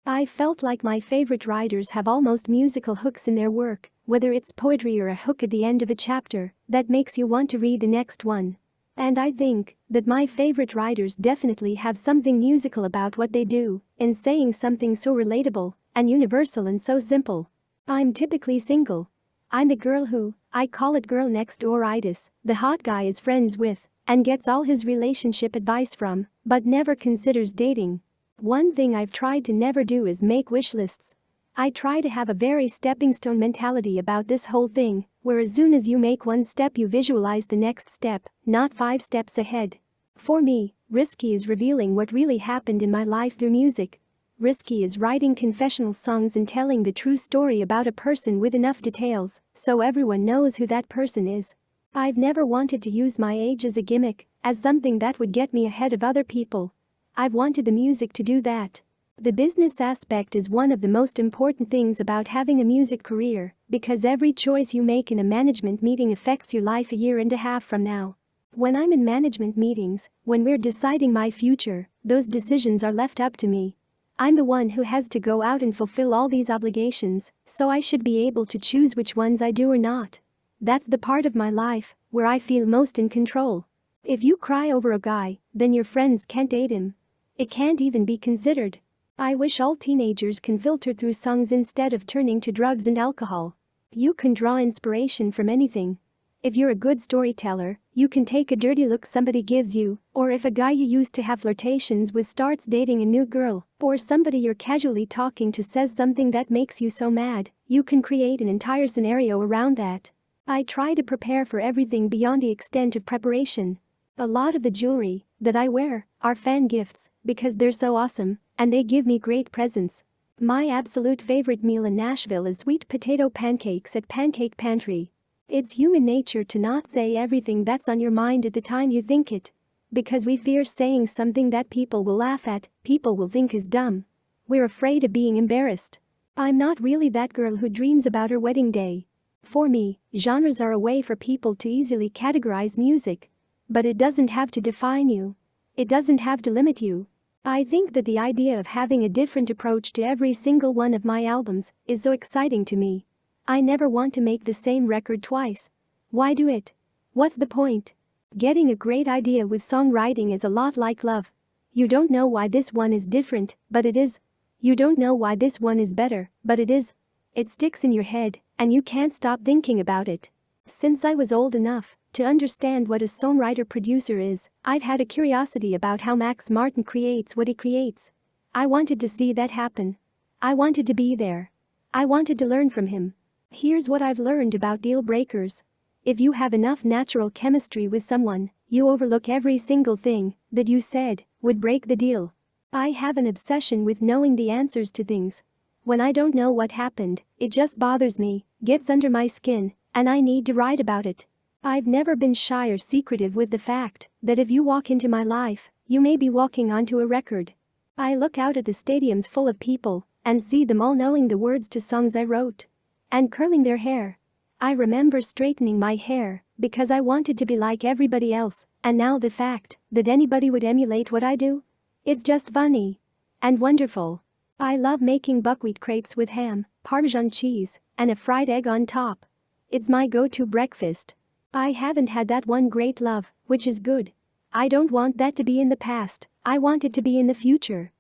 I felt like my favorite writers have almost musical hooks in their work, whether it's poetry or a hook at the end of a chapter that makes you want to read the next one. And I think that my favorite writers definitely have something musical about what they do, in saying something so relatable and universal and so simple. I'm typically single. I'm the girl who, I call it girl next door-itis, the hot guy is friends with and gets all his relationship advice from, but never considers dating. One thing I've tried to never do is make wish lists. I try to have a very stepping stone mentality about this whole thing, where as soon as you make one step you visualize the next step, not 5 steps ahead. For me, risky is revealing what really happened in my life through music. Risky is writing confessional songs and telling the true story about a person with enough details so everyone knows who that person is. I've never wanted to use my age as a gimmick, as something that would get me ahead of other people. I've wanted the music to do that. The business aspect is one of the most important things about having a music career, because every choice you make in a management meeting affects your life a year and a half from now. When I'm in management meetings, when we're deciding my future, those decisions are left up to me. I'm the one who has to go out and fulfill all these obligations, so I should be able to choose which ones I do or not. That's the part of my life where I feel most in control. If you cry over a guy, then your friends can't date him. It can't even be considered. I wish all teenagers can filter through songs instead of turning to drugs and alcohol. You can draw inspiration from anything. If you're a good storyteller, you can take a dirty look somebody gives you, or if a guy you used to have flirtations with starts dating a new girl, or somebody you're casually talking to says something that makes you so mad, you can create an entire scenario around that. I try to prepare for everything beyond the extent of preparation. A lot of the jewelry that I wear are fan gifts because they're so awesome and they give me great presents. My absolute favorite meal in Nashville is sweet potato pancakes at Pancake Pantry. It's human nature to not say everything that's on your mind at the time you think it. Because we fear saying something that people will laugh at, people will think is dumb. We're afraid of being embarrassed. I'm not really that girl who dreams about her wedding day. For me, genres are a way for people to easily categorize music. But it doesn't have to define you. It doesn't have to limit you. I think that the idea of having a different approach to every single one of my albums is so exciting to me. I never want to make the same record twice. Why do it? What's the point? Getting a great idea with songwriting is a lot like love. You don't know why this one is different, but it is. You don't know why this one is better, but it is. It sticks in your head, and you can't stop thinking about it. Since I was old enough to understand what a songwriter-producer is, I've had a curiosity about how Max Martin creates what he creates. I wanted to see that happen. I wanted to be there. I wanted to learn from him. Here's what I've learned about deal breakers. If you have enough natural chemistry with someone, you overlook every single thing that you said would break the deal. I have an obsession with knowing the answers to things. When I don't know what happened, it just bothers me, gets under my skin, and I need to write about it. I've never been shy or secretive with the fact that if you walk into my life, you may be walking onto a record. I look out at the stadiums full of people and see them all knowing the words to songs I wrote. And curling their hair. I remember straightening my hair because I wanted to be like everybody else, and now the fact that anybody would emulate what I do? It's just funny. And wonderful. I love making buckwheat crepes with ham, Parmesan cheese, and a fried egg on top. It's my go-to breakfast. I haven't had that one great love, which is good. I don't want that to be in the past, I want it to be in the future.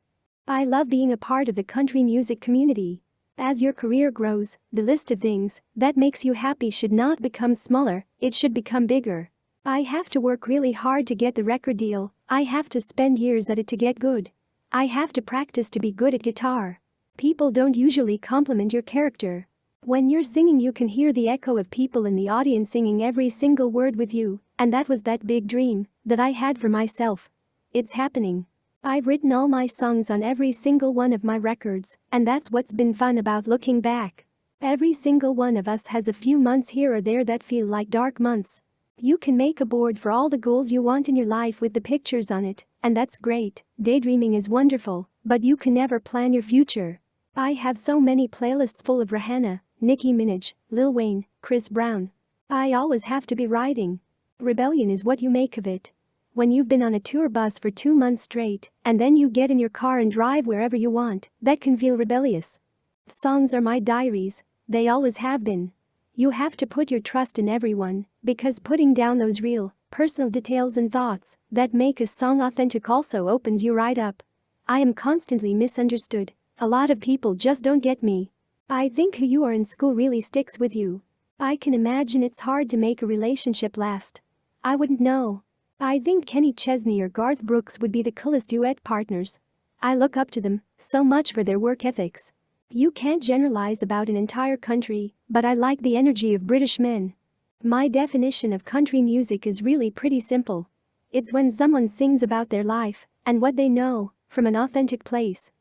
I love being a part of the country music community. As your career grows, the list of things that makes you happy should not become smaller, it should become bigger. I have to work really hard to get the record deal, I have to spend years at it to get good. I have to practice to be good at guitar. People don't usually compliment your character. When you're singing you can hear the echo of people in the audience singing every single word with you, and that was that big dream that I had for myself. It's happening. I've written all my songs on every single one of my records, and that's what's been fun about looking back. Every single one of us has a few months here or there that feel like dark months. You can make a board for all the goals you want in your life with the pictures on it, and that's great. Daydreaming is wonderful, but you can never plan your future. I have so many playlists full of Rihanna, Nicki Minaj, Lil Wayne, Chris Brown. I always have to be writing. Rebellion is what you make of it. When you've been on a tour bus for 2 months straight, and then you get in your car and drive wherever you want, that can feel rebellious. Songs are my diaries. They always have been. You have to put your trust in everyone, because putting down those real, personal details and thoughts that make a song authentic also opens you right up. I am constantly misunderstood. A lot of people just don't get me. I think who you are in school really sticks with you. I can imagine it's hard to make a relationship last. I wouldn't know. I think Kenny Chesney or Garth Brooks would be the coolest duet partners. I look up to them so much for their work ethics. You can't generalize about an entire country, but I like the energy of British men. My definition of country music is really pretty simple. It's when someone sings about their life and what they know from an authentic place.